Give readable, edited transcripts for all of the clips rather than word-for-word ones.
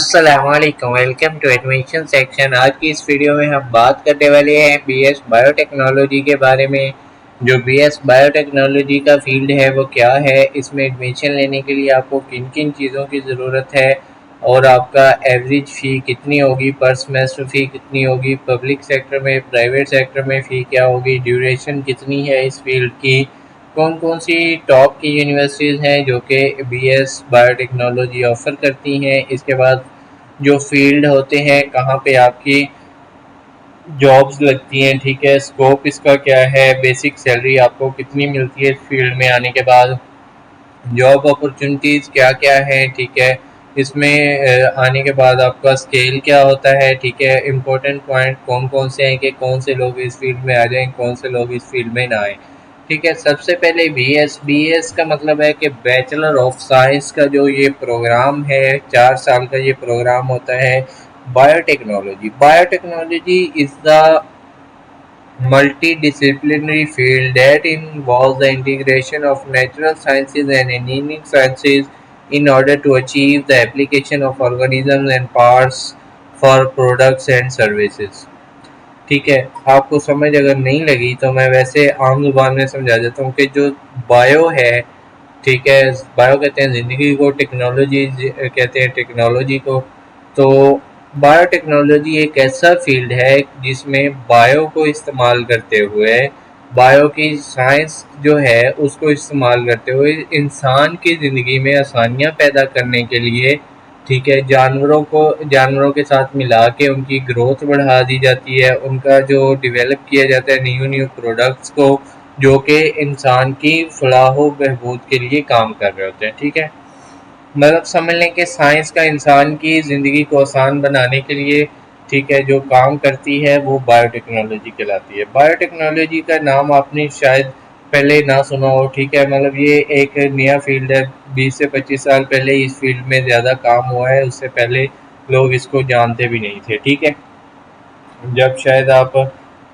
السلام علیکم، welcome to admission section. آج کی اس ویڈیو میں ہم بات کرنے والے ہیں بی ایس بایو ٹیکنالوجی کے بارے میں۔ جو بی ایس بایو ٹیکنالوجی کا فیلڈ ہے وہ کیا ہے، اس میں ایڈمیشن لینے کے لیے آپ کو کن کن چیزوں کی ضرورت ہے، اور آپ کا ایوریج فی کتنی ہوگی، پر سمیسٹر فی کتنی ہوگی، پبلک سیکٹر میں پرائیویٹ سیکٹر میں فی کیا ہوگی، ڈیوریشن کتنی ہے اس فیلڈ کی، کون کون سی ٹاپ کی یونیورسٹیز ہیں جو کہ B S bio technology offer کرتی ہیں، اس کے بعد جو فیلڈ ہوتے ہیں کہاں پہ آپ کی جابز لگتی ہیں، ٹھیک ہے، اسکوپ اس کا کیا ہے، بیسک سیلری آپ کو کتنی ملتی ہے اس فیلڈ میں آنے کے بعد، جاب اپرچونیٹیز کیا کیا ہے، ٹھیک ہے، اس میں آنے کے بعد آپ کا اسکیل کیا ہوتا ہے، ٹھیک ہے، امپورٹنٹ پوائنٹ کون کون سے ہیں کہ کون سے لوگ اس فیلڈ میں آ جائیں، کون سے لوگ اس فیلڈ میں نہ آئیں، ٹھیک ہے۔ سب سے پہلے بی ایس کا مطلب ہے کہ بیچلر آف سائنس کا جو یہ پروگرام ہے، 4 سال کا یہ پروگرام ہوتا ہے bio technology. Bio technology is the multidisciplinary field that involves the integration of natural sciences and engineering sciences in order to achieve the application of organisms and parts for products and services۔ ٹھیک ہے، آپ کو سمجھ اگر نہیں لگی تو میں ویسے عام زبان میں سمجھا دیتا ہوں کہ جو بایو ہے، ٹھیک ہے، بایو کہتے ہیں زندگی کو، ٹیکنالوجی کہتے ہیں ٹیکنالوجی کو۔ تو بایو ٹیکنالوجی ایک ایسا فیلڈ ہے جس میں بایو کو استعمال کرتے ہوئے، بایو کی سائنس جو ہے اس کو استعمال کرتے ہوئے انسان کی زندگی میں آسانیاں پیدا کرنے کے لیے، ٹھیک ہے، جانوروں کے ساتھ ملا کے ان کی گروتھ بڑھا دی جاتی ہے، ان کا جو ڈیولپ کیا جاتا ہے نیو پروڈکٹس کو، جو کہ انسان کی فلاح و بہبود کے لیے کام کر رہے ہوتے ہیں، ٹھیک ہے۔ مطلب سمجھ لیں کہ سائنس کا انسان کی زندگی کو آسان بنانے کے لیے، ٹھیک ہے، جو کام کرتی ہے وہ بایو ٹیکنالوجی کہلاتی ہے۔ بایو ٹیکنالوجی کا نام آپ نے شاید پہلے نہ سنا ہو، ٹھیک ہے، مطلب یہ ایک نیا فیلڈ ہے، 20 سے 25 سال پہلے اس فیلڈ میں زیادہ کام ہوا ہے، اس سے پہلے لوگ اس کو جانتے بھی نہیں تھے، ٹھیک ہے۔ جب شاید آپ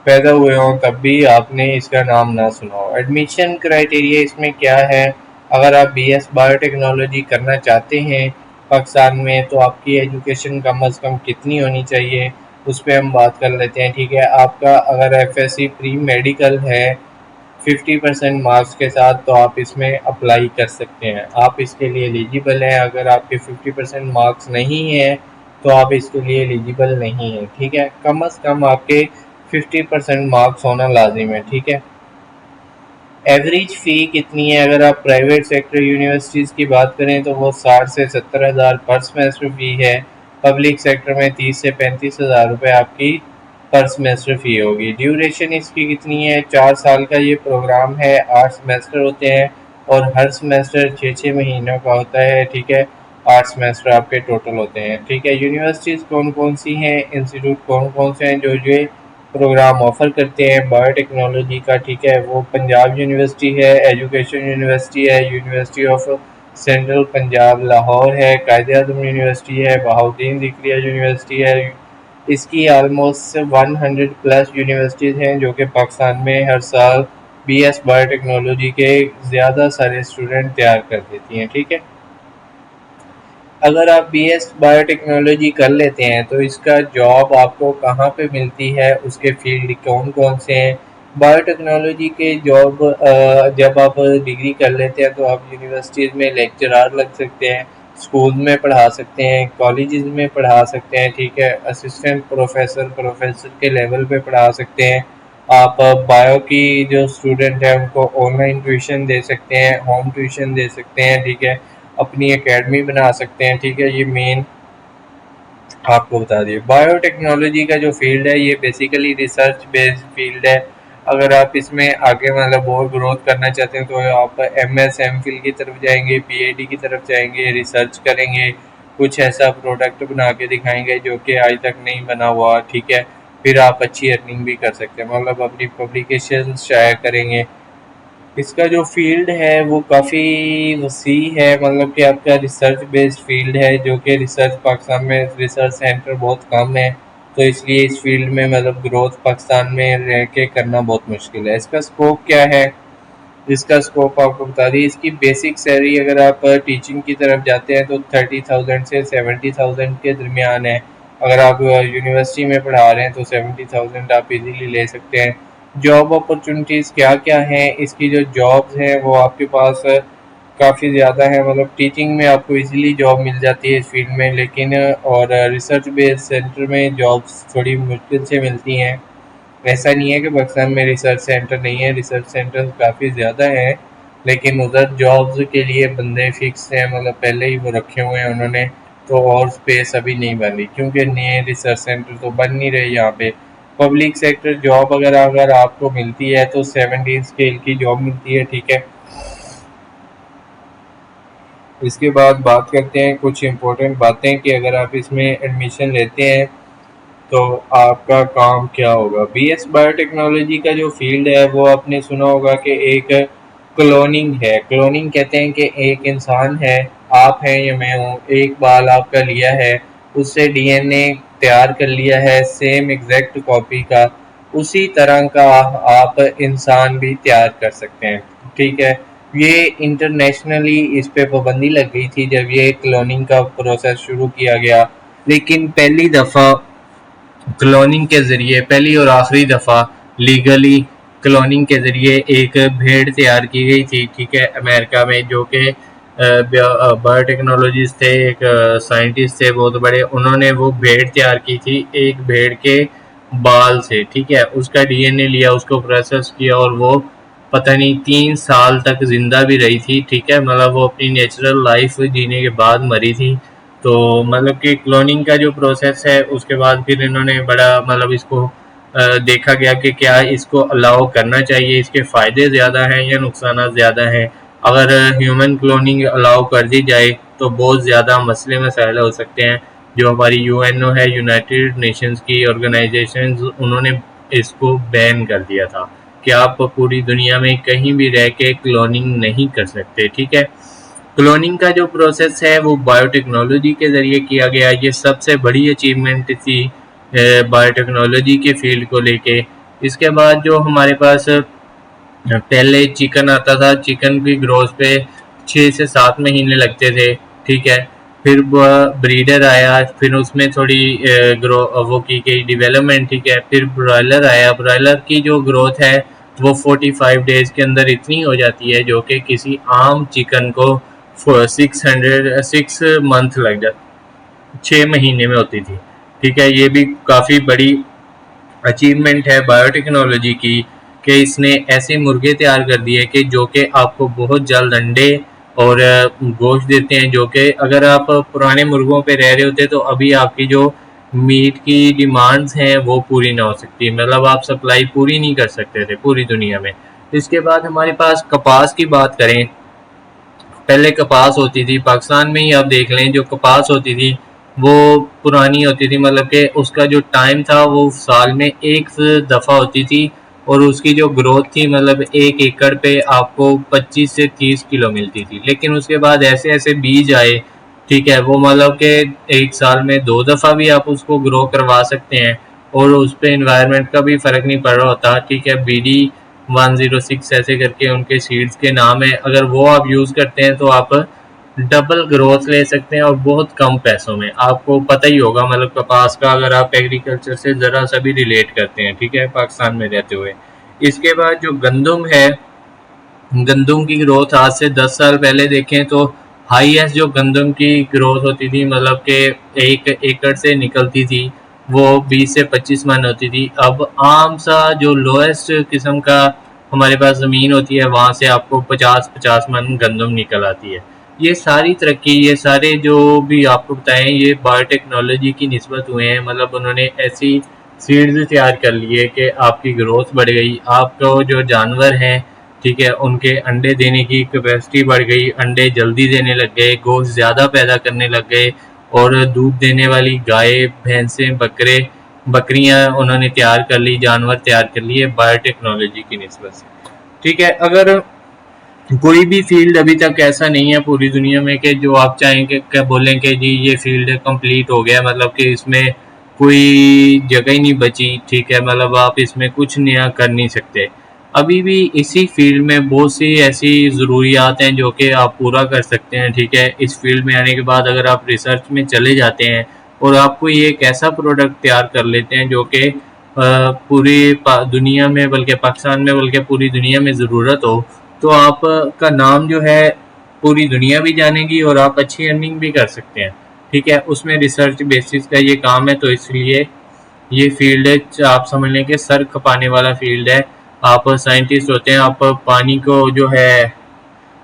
پیدا ہوئے ہوں تب بھی آپ نے اس کا نام نہ سنا ہو۔ ایڈمیشن کرائٹیریا اس میں کیا ہے، اگر آپ بی ایس بایو ٹیکنالوجی کرنا چاہتے ہیں پاکستان میں تو آپ کی ایجوکیشن کم از کم کتنی ہونی چاہیے، اس پہ ہم بات کر لیتے ہیں، ٹھیک ہے۔ آپ کا اگر F S C pre medical ہے 50% مارکس کے ساتھ تو آپ اس میں اپلائی کر سکتے ہیں، آپ اس کے لیے ایلیجیبل ہیں۔ اگر آپ کے 50% مارکس نہیں ہیں تو آپ اس کے لیے ایلیجیبل نہیں ہیں، ٹھیک ہے۔ کم از کم آپ کے 50% مارکس ہونا لازم ہے، ٹھیک ہے۔ ایوریج فی کتنی ہے، اگر آپ پرائیویٹ سیکٹر یونیورسٹیز کی بات کریں تو وہ 60 سے 70 ہزار پر سمیسٹر فی ہے، پبلک سیکٹر میں 30 سے 35 ہزار روپے آپ کی پر سمیسٹر فی ہوگی۔ ڈیوریشن اس کی کتنی ہے، 4 سال کا یہ پروگرام ہے، 8 سمیسٹر ہوتے ہیں اور ہر سمیسٹر 6 مہینوں کا ہوتا ہے، ٹھیک ہے، 8 سمیسٹر آپ کے ٹوٹل ہوتے ہیں، ٹھیک ہے۔ یونیورسٹیز کون کون سی ہیں، انسٹیٹیوٹ کون کون سے ہیں جو یہ پروگرام آفر کرتے ہیں بایو ٹیکنالوجی کا، ٹھیک ہے، وہ پنجاب یونیورسٹی ہے، ایجوکیشن یونیورسٹی ہے، university of central Punjab Lahore ہے، قائد اعظم یونیورسٹی ہے، بہاؤالدین ذکریہ یونیورسٹی ہے۔ اس کی آلموسٹ 100+ یونیورسٹیز ہیں جو کہ پاکستان میں ہر سال بی ایس بایو ٹیکنالوجی کے زیادہ سارے اسٹوڈنٹ تیار کر دیتی ہیں، ٹھیک ہے۔ اگر آپ بی ایس بایو ٹیکنالوجی کر لیتے ہیں تو اس کا جاب آپ کو کہاں پہ ملتی ہے، اس کے فیلڈ کون کون سے ہیں۔ بایو ٹیکنالوجی کے جاب جب آپ ڈگری کر لیتے ہیں تو آپ یونیورسٹیز میں لیکچرار لگ سکتے ہیں، اسکول میں پڑھا سکتے ہیں، کالجز میں پڑھا سکتے ہیں، ٹھیک ہے، اسسٹنٹ پروفیسر کے لیول پہ پڑھا سکتے ہیں۔ آپ بایو کی جو اسٹوڈنٹ ہیں ان کو آن لائن ٹیوشن دے سکتے ہیں، ہوم ٹیوشن دے سکتے ہیں، ٹھیک ہے، اپنی اکیڈمی بنا سکتے ہیں، ٹھیک ہے۔ یہ مین آپ کو بتا دیے بایو ٹیکنالوجی کا جو فیلڈ ہے یہ بیسیکلی ریسرچ بیسڈ فیلڈ ہے۔ اگر آپ اس میں آگے مطلب اور گروتھ کرنا چاہتے ہیں تو آپ ایم ایس ایم فل کی طرف جائیں گے، پی ایچ ڈی کی طرف جائیں گے، ریسرچ کریں گے، کچھ ایسا پروڈکٹ بنا کے دکھائیں گے جو کہ آج تک نہیں بنا ہوا، ٹھیک ہے، پھر آپ اچھی ارننگ بھی کر سکتے ہیں، مطلب اپنی پبلیکیشن شائع کریں گے۔ اس کا جو فیلڈ ہے وہ کافی وسیع ہے، مطلب کہ آپ کا ریسرچ بیسڈ فیلڈ ہے جو کہ ریسرچ پاکستان میں ریسرچ سینٹر بہت کم ہے، تو اس لیے اس فیلڈ میں مطلب گروتھ پاکستان میں رہ کے کرنا بہت مشکل ہے۔ اس کا اسکوپ کیا ہے، اس کا اسکوپ آپ کو بتا دیں. اس کی بیسک سیلری اگر آپ ٹیچنگ کی طرف جاتے ہیں تو 30,000 سے 70,000 کے درمیان ہے. اگر آپ یونیورسٹی میں پڑھا رہے ہیں تو 70,000 آپ ایزیلی لے سکتے ہیں. جاب اپرچونیٹیز کیا کیا ہیں؟ اس کی جو جابز ہیں وہ آپ کے پاس کافی زیادہ ہیں. مطلب ٹیچنگ میں آپ کو ایزیلی جاب مل جاتی ہے اس فیلڈ میں، لیکن اور ریسرچ بیس سینٹر میں جابز تھوڑی مشکل سے ملتی ہیں. ایسا نہیں ہے کہ پاکستان میں ریسرچ سینٹر نہیں ہے، ریسرچ سینٹر کافی زیادہ ہیں، لیکن ادھر جابز کے لیے بندے فکس ہیں، مطلب پہلے ہی وہ رکھے ہوئے ہیں انہوں نے. تو اور اسپیس ابھی نہیں بن رہی کیونکہ نئے ریسرچ سینٹر تو بن نہیں رہے یہاں پہ. پبلک سیکٹر جاب اگر آپ کو ملتی ہے تو 17 اسکیل کی جاب ملتی ہے. ٹھیک ہے، اس کے بعد بات کرتے ہیں کچھ امپورٹنٹ باتیں کہ اگر آپ اس میں ایڈمیشن لیتے ہیں تو آپ کا کام کیا ہوگا. بی ایس بایو ٹیکنالوجی کا جو فیلڈ ہے وہ آپ نے سنا ہوگا کہ ایک کلوننگ ہے. کلوننگ کہتے ہیں کہ ایک انسان ہے، آپ ہیں یا میں ہوں، ایک بال آپ کا لیا ہے، اس سے ڈی این اے تیار کر لیا ہے سیم ایگزیکٹ کاپی کا، اسی طرح کا آپ انسان بھی تیار کر سکتے ہیں. ٹھیک ہے، یہ انٹرنیشنلی اس پہ پابندی لگ گئی تھی جب یہ کلوننگ کا پروسیس شروع کیا گیا. لیکن پہلی دفعہ کلوننگ کے ذریعے، پہلی اور آخری دفعہ لیگلی کلوننگ کے ذریعے ایک بھیڑ تیار کی گئی تھی. ٹھیک ہے، امریکہ میں، جو کہ بایو ٹیکنالوجسٹ تھے، ایک سائنٹسٹ تھے بہت بڑے، انہوں نے وہ بھیڑ تیار کی تھی ایک بھیڑ کے بال سے. ٹھیک ہے، اس کا ڈی این اے لیا، اس کو پروسیس کیا، اور وہ پتہ نہیں 3 سال تک زندہ بھی رہی تھی. ٹھیک ہے، مطلب وہ اپنی نیچرل لائف جینے کے بعد مری تھی. تو مطلب کہ کلوننگ کا جو پروسیس ہے اس کے بعد پھر انہوں نے بڑا مطلب اس کو دیکھا گیا کہ کیا اس کو الاؤ کرنا چاہیے، اس کے فائدے زیادہ ہیں یا نقصانات زیادہ ہیں. اگر ہیومن کلوننگ الاؤ کر دی جائے تو بہت زیادہ مسئلے مسائل ہو سکتے ہیں. جو ہماری یو این او ہے، یونائٹڈ نیشنز کی آرگنائزیشنز، انہوں نے اس کو بین کر دیا تھا کہ آپ پوری دنیا میں کہیں بھی رہ کے کلوننگ نہیں کر سکتے. ٹھیک ہے، کلوننگ کا جو پروسیس ہے وہ بایو ٹیکنالوجی کے ذریعے کیا گیا. یہ سب سے بڑی اچیومنٹ تھی بایو ٹیکنالوجی کے فیلڈ کو لے کے. اس کے بعد جو ہمارے پاس پہلے چکن آتا تھا، چکن کی گروتھ پہ 6 سے 7 مہینے لگتے تھے. ٹھیک ہے، پھر بریڈر آیا، پھر اس میں تھوڑی وہ کی گئی ڈیولپمنٹ. ٹھیک ہے، پھر برائلر آیا. برائلر کی جو گروتھ ہے وہ 45 ڈیز کے اندر اتنی ہو جاتی ہے جو کہ کسی عام چکن کو 6 منتھ لگ جاتا، 6 مہینے میں ہوتی تھی. ٹھیک ہے، یہ بھی کافی بڑی اچیومنٹ ہے بایو ٹیکنالوجی کی کہ اس نے ایسے مرغے تیار کر دیے کہ جو کہ آپ کو بہت جلد انڈے اور گوشت دیتے ہیں. جو کہ اگر آپ پرانے مرغوں پہ رہ رہے ہوتے تو ابھی آپ کی جو میٹ کی ڈیمانڈز ہیں وہ پوری نہ ہو سکتی، مطلب آپ سپلائی پوری نہیں کر سکتے تھے پوری دنیا میں. اس کے بعد ہمارے پاس کپاس کی بات کریں. پہلے کپاس ہوتی تھی پاکستان میں ہی، آپ دیکھ لیں جو کپاس ہوتی تھی وہ پرانی ہوتی تھی، مطلب کہ اس کا جو ٹائم تھا وہ سال میں ایک دفعہ ہوتی تھی، اور اس کی جو گروتھ تھی مطلب 1 ایکڑ پہ آپ کو 25 سے 30 کلو ملتی تھی. لیکن اس کے بعد ایسے ایسے بیج آئے. ٹھیک ہے، وہ مطلب کہ ایک سال میں 2 دفعہ بھی آپ اس کو گرو کروا سکتے ہیں، اور اس پہ انوائرمنٹ کا بھی فرق نہیں پڑ رہا ہوتا. ٹھیک ہے، BD106 ایسے کر کے ان کے سیڈز کے نام ہے، اگر وہ آپ یوز کرتے ہیں تو آپ ڈبل گروتھ لے سکتے ہیں اور بہت کم پیسوں میں. آپ کو پتہ ہی ہوگا مطلب کپاس کا، اگر آپ ایگریکلچر سے ذرا سا بھی ریلیٹ کرتے ہیں. ٹھیک ہے، پاکستان میں رہتے ہوئے. اس کے بعد جو گندم ہے، گندم کی گروتھ آج سے 10 سال پہلے دیکھیں تو ہائیسٹ جو گندم کی گروتھ ہوتی تھی مطلب کہ 1 ایکڑ سے نکلتی تھی وہ 20 سے 25 من ہوتی تھی. اب عام سا جو لوئسٹ قسم کا ہمارے پاس زمین ہوتی ہے وہاں سے آپ کو 50 گندم نکل آتی ہے. یہ ساری ترقی، یہ سارے جو بھی آپ کو بتائیں، یہ بایو ٹیکنالوجی کی نسبت ہوئے ہیں. مطلب انہوں نے ایسی سیڈز تیار کر لیے کہ آپ کی گروتھ بڑھ گئی، آپ کو جو جانور ہیں ٹھیک ہے ان کے انڈے دینے کی کیپیسٹی بڑھ گئی، انڈے جلدی دینے لگ گئے، گوشت زیادہ پیدا کرنے لگ گئے، اور دودھ دینے والی گائے، بھینسیں، بکریاں انہوں نے تیار کر لی، جانور تیار کر لیے بایو ٹیکنالوجی کی نسبت سے. ٹھیک ہے، اگر کوئی بھی فیلڈ ابھی تک ایسا نہیں ہے پوری دنیا میں کہ جو آپ چاہیں کہ بولیں کہ جی یہ فیلڈ کمپلیٹ ہو گیا، مطلب کہ اس میں کوئی جگہ ہی نہیں بچی. ٹھیک ہے، مطلب آپ اس میں کچھ نیا کر نہیں سکتے. ابھی بھی اسی فیلڈ میں بہت سی ایسی ضروریات ہیں جو کہ آپ پورا کر سکتے ہیں. ٹھیک ہے، اس فیلڈ میں آنے کے بعد اگر آپ ریسرچ میں چلے جاتے ہیں اور آپ کو یہ ایک ایسا پروڈکٹ تیار کر لیتے ہیں جو کہ پوری دنیا میں، بلکہ پاکستان میں، بلکہ پوری دنیا میں ضرورت ہو، تو آپ کا نام جو ہے پوری دنیا بھی جانے گی اور آپ اچھی ارننگ بھی کر سکتے ہیں. ٹھیک ہے، اس میں ریسرچ بیسس کا یہ کام ہے، تو اس لیے یہ فیلڈ ہے، آپ سمجھ لیں کہ سر کھپانے والا فیلڈ ہے. آپ سائنٹسٹ ہوتے ہیں، آپ پانی کو جو ہے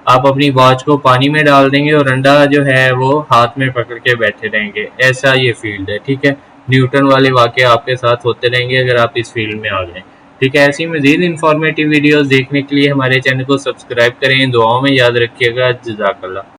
آپ اپنی واچ کو پانی میں ڈال دیں گے اور انڈا جو ہے وہ ہاتھ میں پکڑ کے بیٹھے رہیں گے. ایسا یہ فیلڈ ہے. ٹھیک ہے، نیوٹن والے واقعے آپ کے ساتھ ہوتے رہیں گے اگر آپ اس فیلڈ میں آ جائیں. ٹھیک ہے، ایسی مزید انفارمیٹیو ویڈیوز دیکھنے کے لیے ہمارے چینل کو سبسکرائب کریں. دعاؤں میں یاد رکھیے گا. جزاک اللہ.